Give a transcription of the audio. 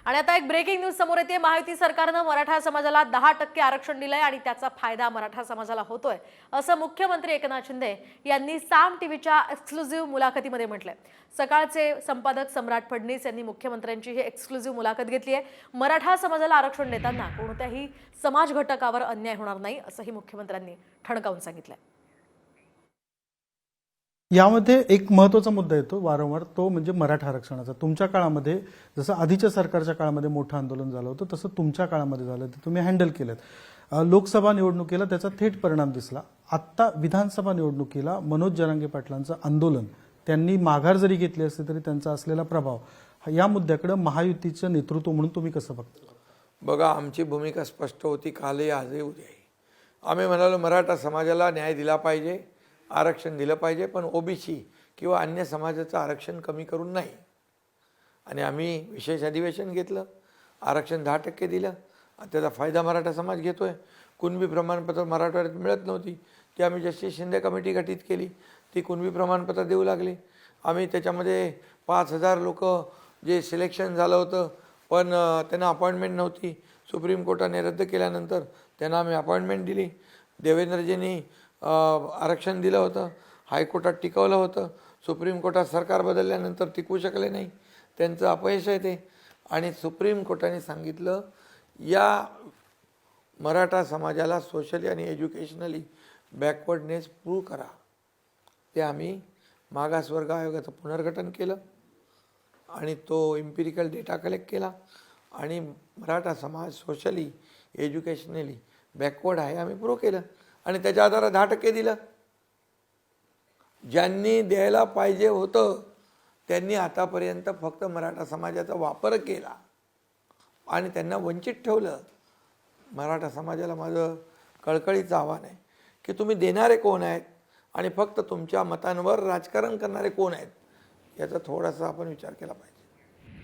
आणि आता एक ब्रेकिंग न्यूज समोर येते। महायुती सरकारनं मराठा समाजाला 10% आरक्षण दिलंय आणि त्याचा फायदा मराठा समाजाला होतोय असं मुख्यमंत्री एकनाथ शिंदे यांनी साम टीव्हीच्या एक्सक्लुझिव्ह मुलाखतीमध्ये म्हटलंय। सकाळचे संपादक सम्राट फडणीस यांनी मुख्यमंत्र्यांची ही एक्सक्लुझिव्ह मुलाखत घेतली आहे। मराठा समाजाला आरक्षण देताना कोणत्याही समाज घटकावर अन्याय होणार नाही असंही मुख्यमंत्र्यांनी ठणकावून सांगितलंय। यामध्ये एक महत्त्वाचा मुद्दा येतो वारंवार, तो म्हणजे मराठा आरक्षणाचा। तुमच्या काळामध्ये जसं आधीच्या सरकारच्या काळामध्ये मोठं आंदोलन झालं होतं तसं तुमच्या काळामध्ये झालं, ते तुम्ही हँडल केलं। लोकसभा निवडणुकीला त्याचा थेट परिणाम दिसला। आत्ता विधानसभा निवडणुकीला मनोज जरांगे पाटलांचं आंदोलन, त्यांनी माघार जरी घेतली असली तरी त्यांचा असलेला प्रभाव, या मुद्द्याकडे महायुतीचं नेतृत्व म्हणून तुम्ही कसं बघता? बघा, आमची भूमिका स्पष्ट होती, कालही आजही उद्याही। आम्ही म्हणालो मराठा समाजाला न्याय दिला पाहिजे, आरक्षण दिलं पाहिजे, पण ओबीसी किंवा अन्य समाजाचं आरक्षण कमी करून नाही। आणि आम्ही विशेष अधिवेशन घेतलं, आरक्षण 10% दिलं, त्याचा फायदा मराठा समाज घेतोय। कुणबी प्रमाणपत्र मराठवाड्यात मिळत नव्हती, ती आम्ही जशी शिंदे कमिटी गठीत केली, ती कुणबी प्रमाणपत्र देऊ लागली। आम्ही त्याच्यामध्ये 5000 लोक जे सिलेक्शन झालं होतं पण त्यांना अपॉइंटमेंट नव्हती, सुप्रीम कोर्टाने रद्द केल्यानंतर त्यांना आम्ही अपॉइंटमेंट दिली। देवेंद्रजींनी आरक्षण दिलं होतं, हायकोर्टात टिकवलं होतं, सुप्रीम कोर्टात सरकार बदलल्यानंतर टिकवू शकले नाही, त्यांचं अपयश आहे ते। आणि सुप्रीम कोर्टाने सांगितलं या मराठा समाजाला सोशली आणि एज्युकेशनली बॅकवर्डनेस प्रूव्ह करा। ते आम्ही मागासवर्ग आयोगाचं पुनर्गठन केलं आणि तो इम्पिरिकल डेटा कलेक्ट केला आणि मराठा समाज सोशली एज्युकेशनली बॅकवर्ड आहे आम्ही प्रूव्ह केलं आणि त्याच्या आधारात 10% दिलं। ज्यांनी द्यायला पाहिजे होतं त्यांनी आतापर्यंत फक्त मराठा समाजाचा वापर केला आणि त्यांना वंचित ठेवलं। मराठा समाजाला माझं कळकळीचं आव्हान आहे की तुम्ही देणारे कोण आहेत आणि फक्त तुमच्या मतांवर राजकारण करणारे कोण आहेत, याचा थोडासा आपण विचार केला पाहिजे।